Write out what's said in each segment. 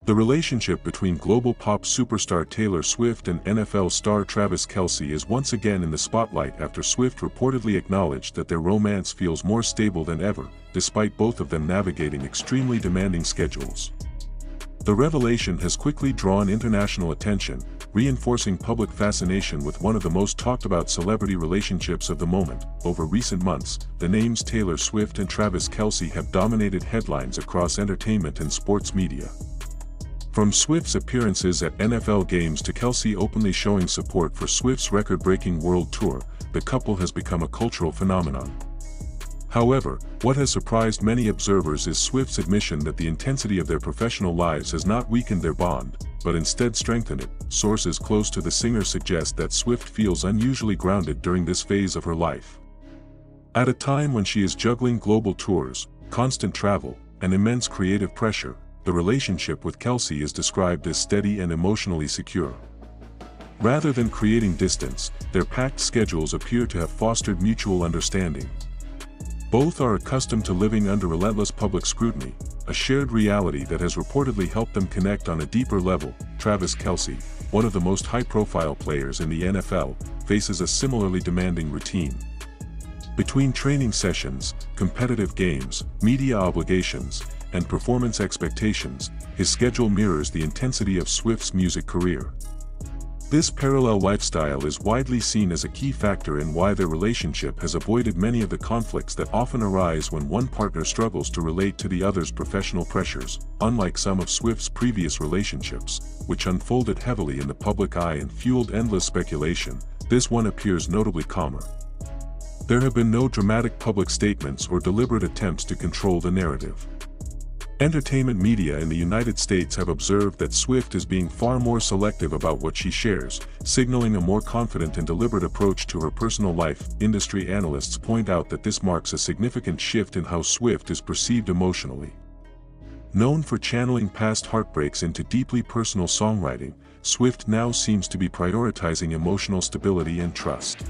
The relationship between global pop superstar Taylor Swift and NFL star Travis Kelce is once again in the spotlight after Swift reportedly acknowledged that their romance feels more stable than ever, despite both of them navigating extremely demanding schedules. The revelation has quickly drawn international attention, reinforcing public fascination with one of the most talked about celebrity relationships of the moment. Over recent months, the names Taylor Swift and Travis Kelce have dominated headlines across entertainment and sports media. From Swift's appearances at NFL games to Kelce openly showing support for Swift's record-breaking world tour, the couple has become a cultural phenomenon. However, what has surprised many observers is Swift's admission that the intensity of their professional lives has not weakened their bond, but instead strengthened it. Sources close to the singer suggest that Swift feels unusually grounded during this phase of her life. At a time when she is juggling global tours, constant travel, and immense creative pressure, the relationship with Kelce is described as steady and emotionally secure. Rather than creating distance, their packed schedules appear to have fostered mutual understanding. Both are accustomed to living under relentless public scrutiny, a shared reality that has reportedly helped them connect on a deeper level. Travis Kelce, one of the most high-profile players in the NFL, faces a similarly demanding routine. Between training sessions, competitive games, media obligations, and performance expectations, his schedule mirrors the intensity of Swift's music career. This parallel lifestyle is widely seen as a key factor in why their relationship has avoided many of the conflicts that often arise when one partner struggles to relate to the other's professional pressures. Unlike some of Swift's previous relationships, which unfolded heavily in the public eye and fueled endless speculation, this one appears notably calmer. There have been no dramatic public statements or deliberate attempts to control the narrative. Entertainment media in the United States have observed that Swift is being far more selective about what she shares, signaling a more confident and deliberate approach to her personal life. Industry analysts point out that this marks a significant shift in how Swift is perceived emotionally. Known for channeling past heartbreaks into deeply personal songwriting, Swift now seems to be prioritizing emotional stability and trust.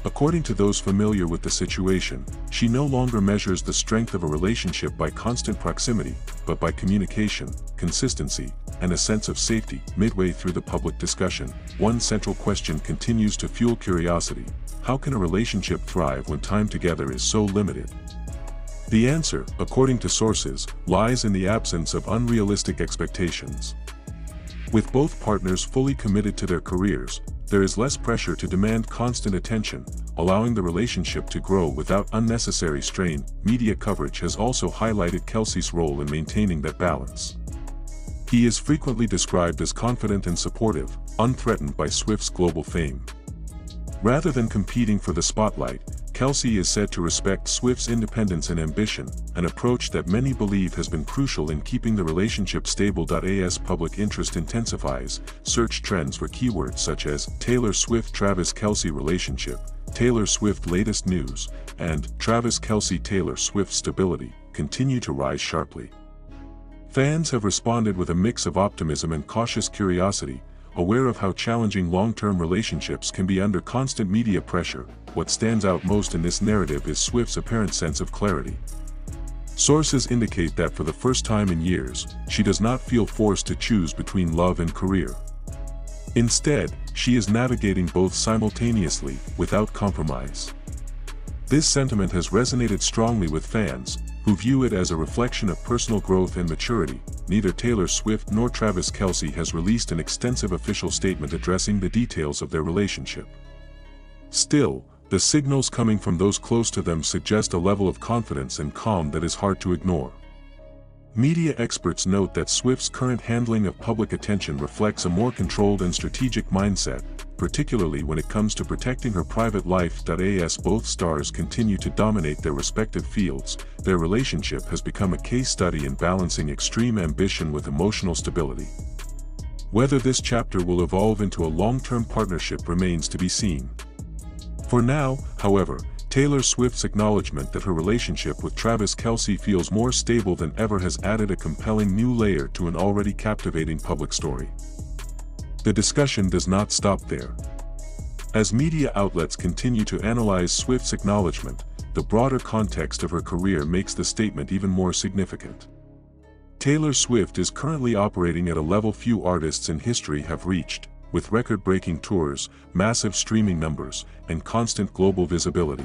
According to those familiar with the situation, she no longer measures the strength of a relationship by constant proximity, but by communication, consistency, and a sense of safety. Midway through the public discussion, one central question continues to fuel curiosity: how can a relationship thrive when time together is so limited? The answer, according to sources, lies in the absence of unrealistic expectations. With both partners fully committed to their careers, there is less pressure to demand constant attention, allowing the relationship to grow without unnecessary strain. Media coverage has also highlighted Kelce's role in maintaining that balance. He is frequently described as confident and supportive, unthreatened by Swift's global fame. Rather than competing for the spotlight, Kelce is said to respect Swift's independence and ambition, an approach that many believe has been crucial in keeping the relationship stable. As public interest intensifies, search trends for keywords such as Taylor Swift-Travis Kelce relationship, Taylor Swift latest news, and Travis Kelce-Taylor Swift stability continue to rise sharply. Fans have responded with a mix of optimism and cautious curiosity, aware of how challenging long-term relationships can be under constant media pressure. What stands out most in this narrative is Swift's apparent sense of clarity. Sources indicate that for the first time in years, she does not feel forced to choose between love and career. Instead, she is navigating both simultaneously, without compromise. This sentiment has resonated strongly with fans, who view it as a reflection of personal growth and maturity. Neither Taylor Swift nor Travis Kelce has released an extensive official statement addressing the details of their relationship. Still, the signals coming from those close to them suggest a level of confidence and calm that is hard to ignore. Media experts note that Swift's current handling of public attention reflects a more controlled and strategic mindset, particularly when it comes to protecting her private life. As both stars continue to dominate their respective fields, their relationship has become a case study in balancing extreme ambition with emotional stability. Whether this chapter will evolve into a long-term partnership remains to be seen. For now, however, Taylor Swift's acknowledgement that her relationship with Travis Kelce feels more stable than ever has added a compelling new layer to an already captivating public story. The discussion does not stop there. As media outlets continue to analyze Swift's acknowledgement, the broader context of her career makes the statement even more significant. Taylor Swift is currently operating at a level few artists in history have reached, with record-breaking tours, massive streaming numbers, and constant global visibility.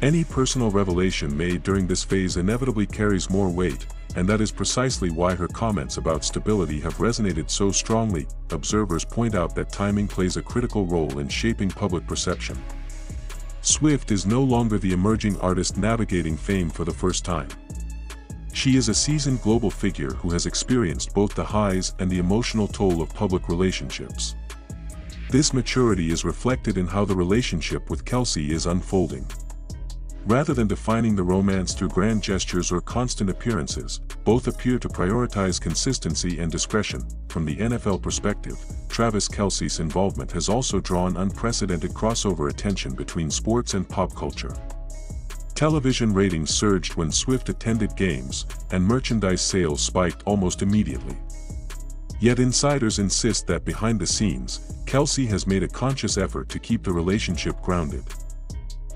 Any personal revelation made during this phase inevitably carries more weight, and that is precisely why her comments about stability have resonated so strongly. Observers point out that timing plays a critical role in shaping public perception. Swift is no longer the emerging artist navigating fame for the first time. She is a seasoned global figure who has experienced both the highs and the emotional toll of public relationships. This maturity is reflected in how the relationship with Kelce is unfolding. Rather than defining the romance through grand gestures or constant appearances, both appear to prioritize consistency and discretion. From the NFL perspective, Travis Kelce's involvement has also drawn unprecedented crossover attention between sports and pop culture. Television ratings surged when Swift attended games, and merchandise sales spiked almost immediately. Yet insiders insist that behind the scenes, Kelce has made a conscious effort to keep the relationship grounded.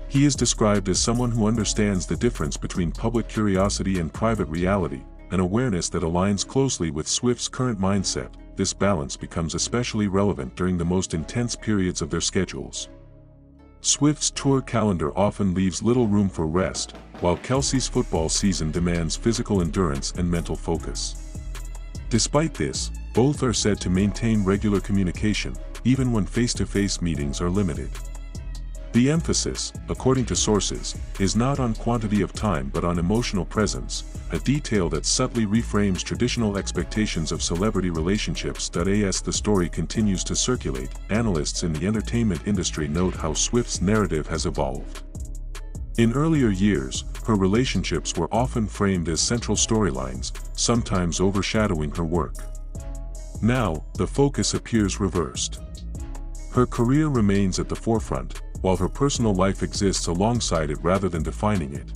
He is described as someone who understands the difference between public curiosity and private reality, an awareness that aligns closely with Swift's current mindset. This balance becomes especially relevant during the most intense periods of their schedules. Swift's tour calendar often leaves little room for rest, while Kelce's football season demands physical endurance and mental focus. Despite this, both are said to maintain regular communication, even when face-to-face meetings are limited. The emphasis, according to sources, is not on quantity of time but on emotional presence, a detail that subtly reframes traditional expectations of celebrity relationships. As the story continues to circulate, analysts in the entertainment industry note how Swift's narrative has evolved. In earlier years, her relationships were often framed as central storylines, sometimes overshadowing her work. Now, the focus appears reversed. Her career remains at the forefront, while her personal life exists alongside it rather than defining it.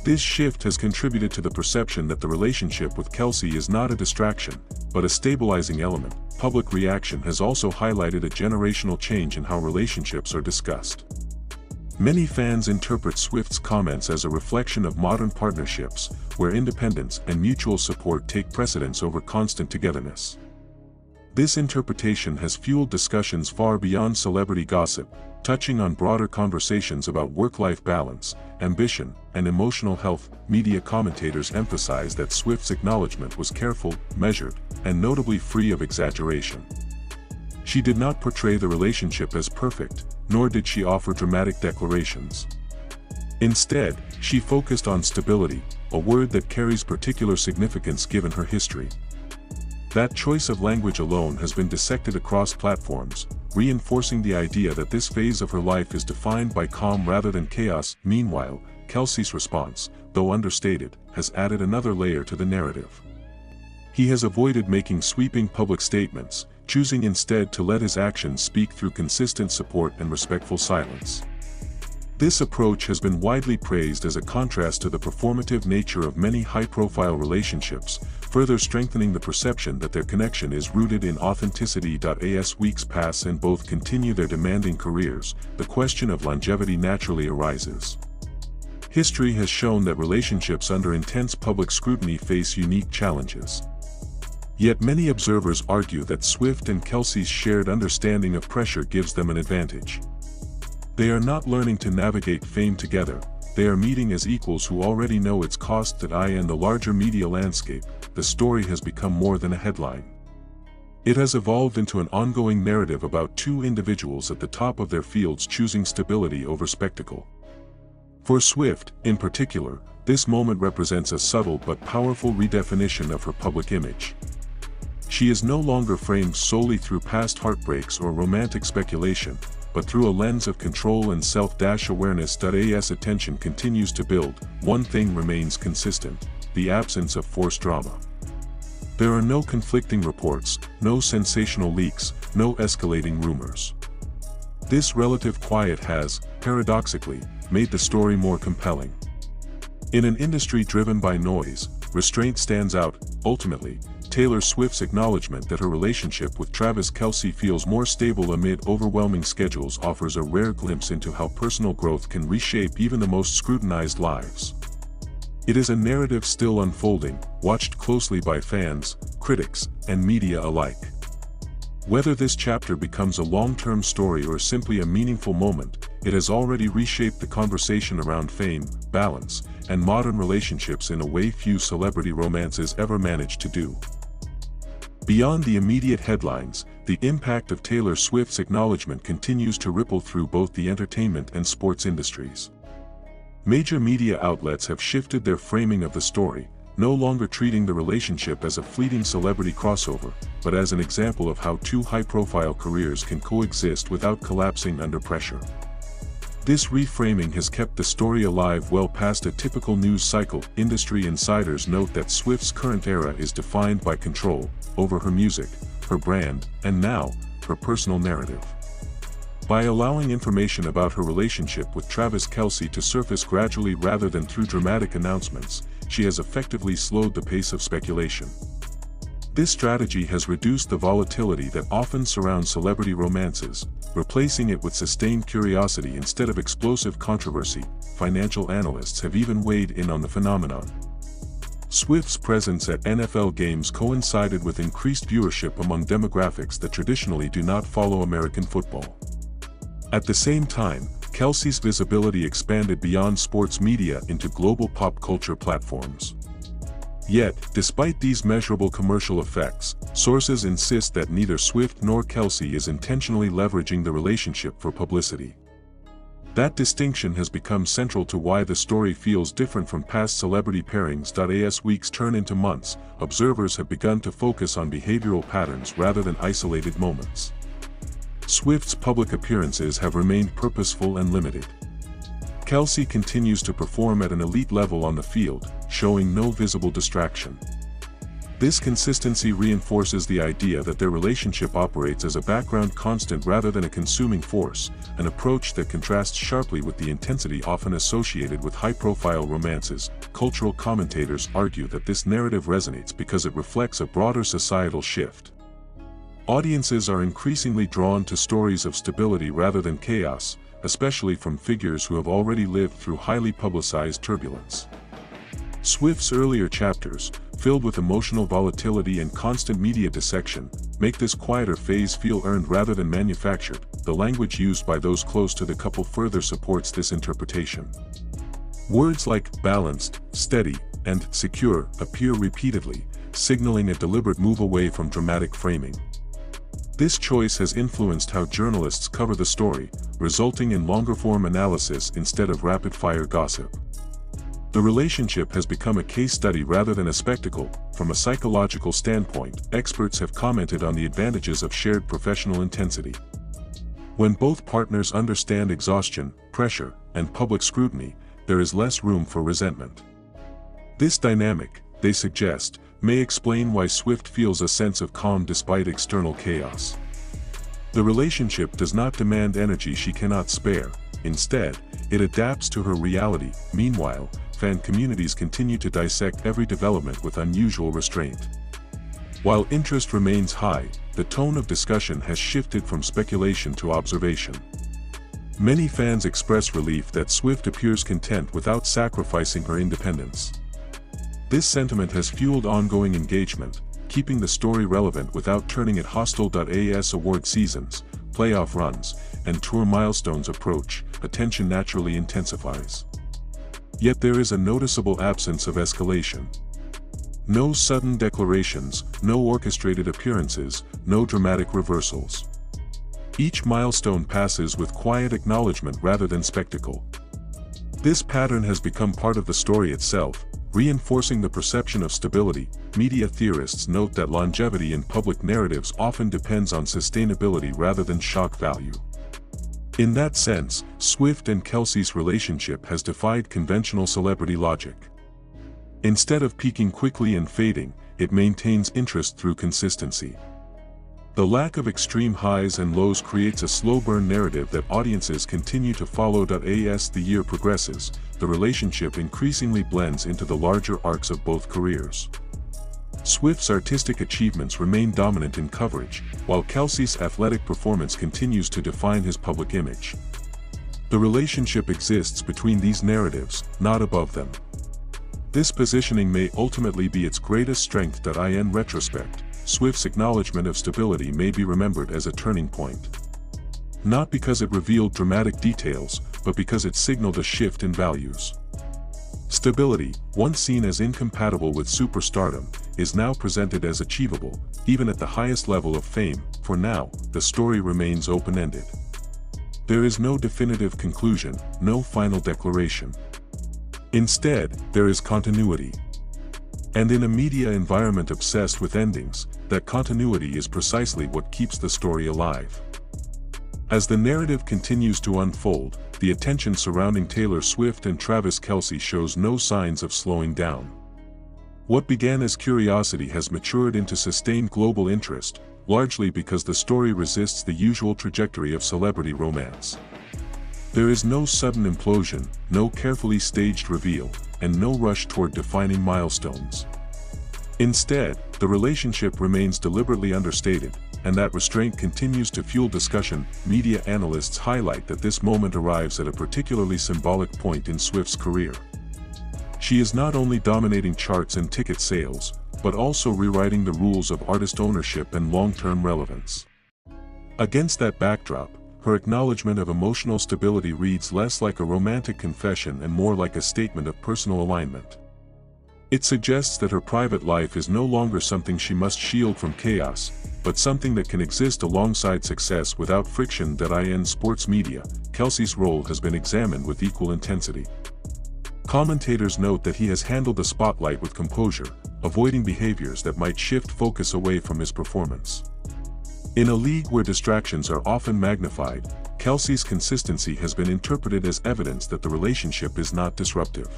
This shift has contributed to the perception that the relationship with Kelce is not a distraction, but a stabilizing element. Public reaction has also highlighted a generational change in how relationships are discussed. Many fans interpret Swift's comments as a reflection of modern partnerships, where independence and mutual support take precedence over constant togetherness. This interpretation has fueled discussions far beyond celebrity gossip, touching on broader conversations about work-life balance, ambition, and emotional health. Media commentators emphasize that Swift's acknowledgement was careful, measured, and notably free of exaggeration. She did not portray the relationship as perfect, nor did she offer dramatic declarations. Instead, she focused on stability, a word that carries particular significance given her history. That choice of language alone has been dissected across platforms, reinforcing the idea that this phase of her life is defined by calm rather than chaos. Meanwhile, Kelce's response, though understated, has added another layer to the narrative. He has avoided making sweeping public statements, choosing instead to let his actions speak through consistent support and respectful silence. This approach has been widely praised as a contrast to the performative nature of many high-profile relationships, further strengthening the perception that their connection is rooted in authenticity. As weeks pass and both continue their demanding careers, the question of longevity naturally arises. History has shown that relationships under intense public scrutiny face unique challenges. Yet many observers argue that Swift and Kelce's shared understanding of pressure gives them an advantage. They are not learning to navigate fame together, they are meeting as equals who already know its cost. In the larger media landscape, the story has become more than a headline. It has evolved into an ongoing narrative about two individuals at the top of their fields choosing stability over spectacle. For Swift, in particular, this moment represents a subtle but powerful redefinition of her public image. She is no longer framed solely through past heartbreaks or romantic speculation, but through a lens of control and self-awareness. As attention continues to build, one thing remains consistent: the absence of forced drama. There are no conflicting reports, no sensational leaks, no escalating rumors. This relative quiet has, paradoxically, made the story more compelling. In an industry driven by noise, restraint stands out. Ultimately, Taylor Swift's acknowledgement that her relationship with Travis Kelce feels more stable amid overwhelming schedules offers a rare glimpse into how personal growth can reshape even the most scrutinized lives. It is a narrative still unfolding, watched closely by fans, critics, and media alike. Whether this chapter becomes a long-term story or simply a meaningful moment, it has already reshaped the conversation around fame, balance, and modern relationships in a way few celebrity romances ever managed to do. Beyond the immediate headlines, the impact of Taylor Swift's acknowledgement continues to ripple through both the entertainment and sports industries. Major media outlets have shifted their framing of the story, no longer treating the relationship as a fleeting celebrity crossover, but as an example of how two high-profile careers can coexist without collapsing under pressure. This reframing has kept the story alive well past a typical news cycle. Industry insiders note that Swift's current era is defined by control over her music, her brand, and now, her personal narrative. By allowing information about her relationship with Travis Kelce to surface gradually rather than through dramatic announcements, she has effectively slowed the pace of speculation. This strategy has reduced the volatility that often surrounds celebrity romances, replacing it with sustained curiosity instead of explosive controversy. Financial analysts have even weighed in on the phenomenon. Swift's presence at NFL games coincided with increased viewership among demographics that traditionally do not follow American football. At the same time, Kelce's visibility expanded beyond sports media into global pop culture platforms. Yet, despite these measurable commercial effects, sources insist that neither Swift nor Kelce is intentionally leveraging the relationship for publicity. That distinction has become central to why the story feels different from past celebrity pairings. As weeks turn into months, observers have begun to focus on behavioral patterns rather than isolated moments. Swift's public appearances have remained purposeful and limited. Kelce continues to perform at an elite level on the field, showing no visible distraction. This consistency reinforces the idea that their relationship operates as a background constant rather than a consuming force, an approach that contrasts sharply with the intensity often associated with high-profile romances. Cultural commentators argue that this narrative resonates because it reflects a broader societal shift. Audiences are increasingly drawn to stories of stability rather than chaos, especially from figures who have already lived through highly publicized turbulence. Swift's earlier chapters, filled with emotional volatility and constant media dissection, make this quieter phase feel earned rather than manufactured. The language used by those close to the couple further supports this interpretation. Words like balanced, steady, and secure appear repeatedly, signaling a deliberate move away from dramatic framing. This choice has influenced how journalists cover the story, resulting in longer-form analysis instead of rapid-fire gossip. The relationship has become a case study rather than a spectacle. From a psychological standpoint, experts have commented on the advantages of shared professional intensity. When both partners understand exhaustion, pressure, and public scrutiny, there is less room for resentment. This dynamic, they suggest, may explain why Swift feels a sense of calm despite external chaos. The relationship does not demand energy she cannot spare. Instead, it adapts to her reality. Meanwhile, fan communities continue to dissect every development with unusual restraint. While interest remains high, the tone of discussion has shifted from speculation to observation. Many fans express relief that Swift appears content without sacrificing her independence. This sentiment has fueled ongoing engagement, keeping the story relevant without turning it hostile. As award seasons, playoff runs, and tour milestones approach, attention naturally intensifies. Yet there is a noticeable absence of escalation. No sudden declarations, no orchestrated appearances, no dramatic reversals. Each milestone passes with quiet acknowledgement rather than spectacle. This pattern has become part of the story itself, reinforcing the perception of stability. Media theorists note that longevity in public narratives often depends on sustainability rather than shock value. In that sense, Swift and Kelce's relationship has defied conventional celebrity logic. Instead of peaking quickly and fading, it maintains interest through consistency. The lack of extreme highs and lows creates a slow-burn narrative that audiences continue to follow. As the year progresses, the relationship increasingly blends into the larger arcs of both careers. Swift's artistic achievements remain dominant in coverage, while Kelce's athletic performance continues to define his public image. The relationship exists between these narratives, not above them. this positioning may ultimately be its greatest strength. In retrospect, Swift's acknowledgement of stability may be remembered as a turning point. Not because it revealed dramatic details, but because it signaled a shift in values. Stability, once seen as incompatible with superstardom, is now presented as achievable, even at the highest level of fame. For now, the story remains open-ended. There is no definitive conclusion, no final declaration. Instead, there is continuity. And in a media environment obsessed with endings, that continuity is precisely what keeps the story alive. As the narrative continues to unfold, the attention surrounding Taylor Swift and Travis Kelce shows no signs of slowing down. What began as curiosity has matured into sustained global interest, largely because the story resists the usual trajectory of celebrity romance. There is no sudden implosion, no carefully staged reveal, and no rush toward defining milestones. Instead, the relationship remains deliberately understated, and that restraint continues to fuel discussion. Media analysts highlight that this moment arrives at a particularly symbolic point in Swift's career. She is not only dominating charts and ticket sales, but also rewriting the rules of artist ownership and long-term relevance. Against that backdrop, her acknowledgement of emotional stability reads less like a romantic confession and more like a statement of personal alignment. It suggests that her private life is no longer something she must shield from chaos, but something that can exist alongside success without friction. In sports media, Kelce's role has been examined with equal intensity. Commentators note that he has handled the spotlight with composure, avoiding behaviors that might shift focus away from his performance. In a league where distractions are often magnified, Kelce's consistency has been interpreted as evidence that the relationship is not disruptive.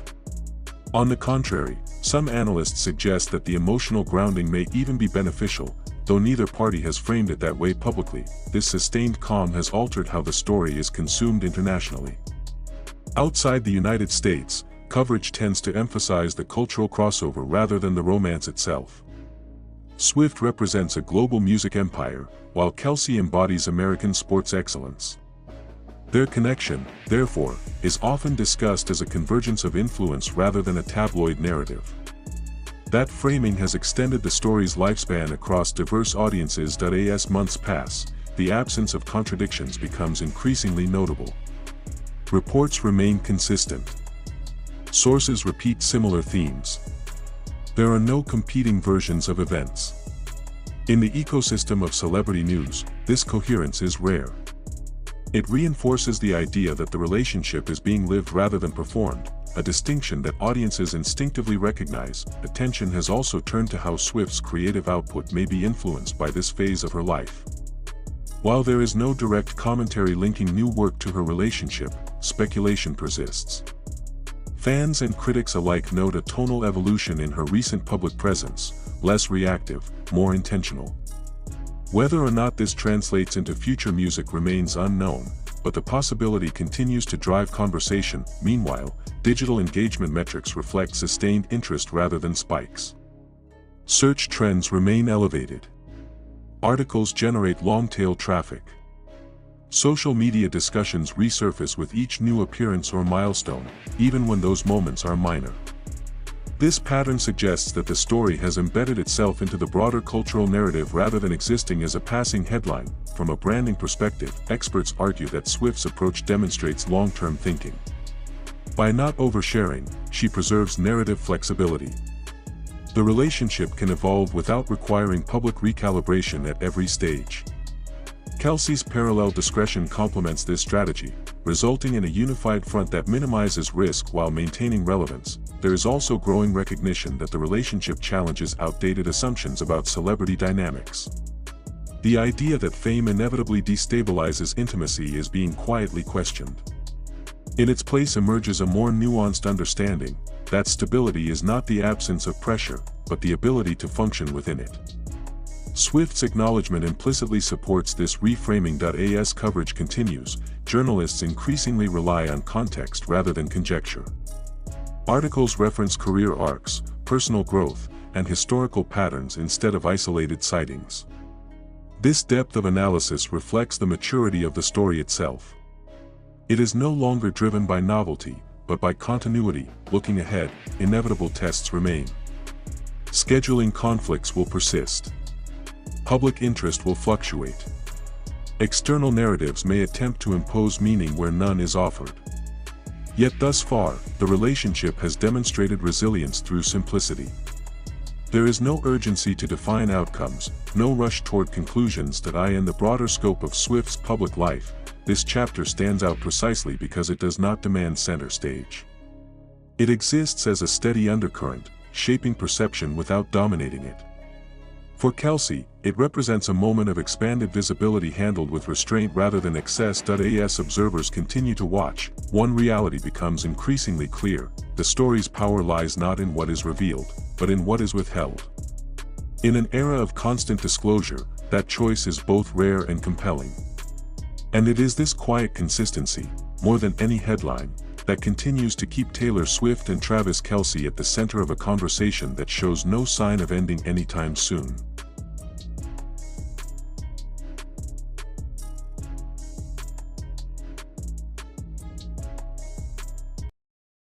On the contrary, some analysts suggest that the emotional grounding may even be beneficial, though neither party has framed it that way publicly. This sustained calm has altered how the story is consumed internationally. Outside the United States, coverage tends to emphasize the cultural crossover rather than the romance itself. Swift represents a global music empire, while Kelce embodies American sports excellence. Their connection, therefore, is often discussed as a convergence of influence rather than a tabloid narrative. That framing has extended the story's lifespan across diverse audiences. As months pass, the absence of contradictions becomes increasingly notable. Reports remain consistent. Sources repeat similar themes. There are no competing versions of events. In the ecosystem of celebrity news, this coherence is rare. It reinforces the idea that the relationship is being lived rather than performed, a distinction that audiences instinctively recognize. Attention has also turned to how Swift's creative output may be influenced by this phase of her life. While there is no direct commentary linking new work to her relationship, speculation persists. Fans and critics alike note a tonal evolution in her recent public presence, less reactive, more intentional. Whether or not this translates into future music remains unknown, but the possibility continues to drive conversation. Meanwhile, digital engagement metrics reflect sustained interest rather than spikes. Search trends remain elevated. Articles generate long-tail traffic. Social media discussions resurface with each new appearance or milestone, even when those moments are minor. This pattern suggests that the story has embedded itself into the broader cultural narrative rather than existing as a passing headline. From a branding perspective, experts argue that Swift's approach demonstrates long-term thinking. By not oversharing, she preserves narrative flexibility. The relationship can evolve without requiring public recalibration at every stage. Kelce's parallel discretion complements this strategy, resulting in a unified front that minimizes risk while maintaining relevance. There is also growing recognition that the relationship challenges outdated assumptions about celebrity dynamics. The idea that fame inevitably destabilizes intimacy is being quietly questioned. In its place emerges a more nuanced understanding that stability is not the absence of pressure, but the ability to function within it. Swift's acknowledgement implicitly supports this reframing. As coverage continues, journalists increasingly rely on context rather than conjecture. Articles reference career arcs, personal growth, and historical patterns instead of isolated sightings. This depth of analysis reflects the maturity of the story itself. It is no longer driven by novelty, but by continuity. Looking ahead, inevitable tests remain. Scheduling conflicts will persist. Public interest will fluctuate. External narratives may attempt to impose meaning where none is offered. Yet thus far, the relationship has demonstrated resilience through simplicity. There is no urgency to define outcomes, no rush toward conclusions. In the broader scope of Swift's public life, this chapter stands out precisely because it does not demand center stage. It exists as a steady undercurrent, shaping perception without dominating it. For Kelce, it represents a moment of expanded visibility handled with restraint rather than excess. As observers continue to watch, one reality becomes increasingly clear: the story's power lies not in what is revealed, but in what is withheld. In an era of constant disclosure, that choice is both rare and compelling. And it is this quiet consistency, more than any headline, that continues to keep Taylor Swift and Travis Kelce at the center of a conversation that shows no sign of ending anytime soon.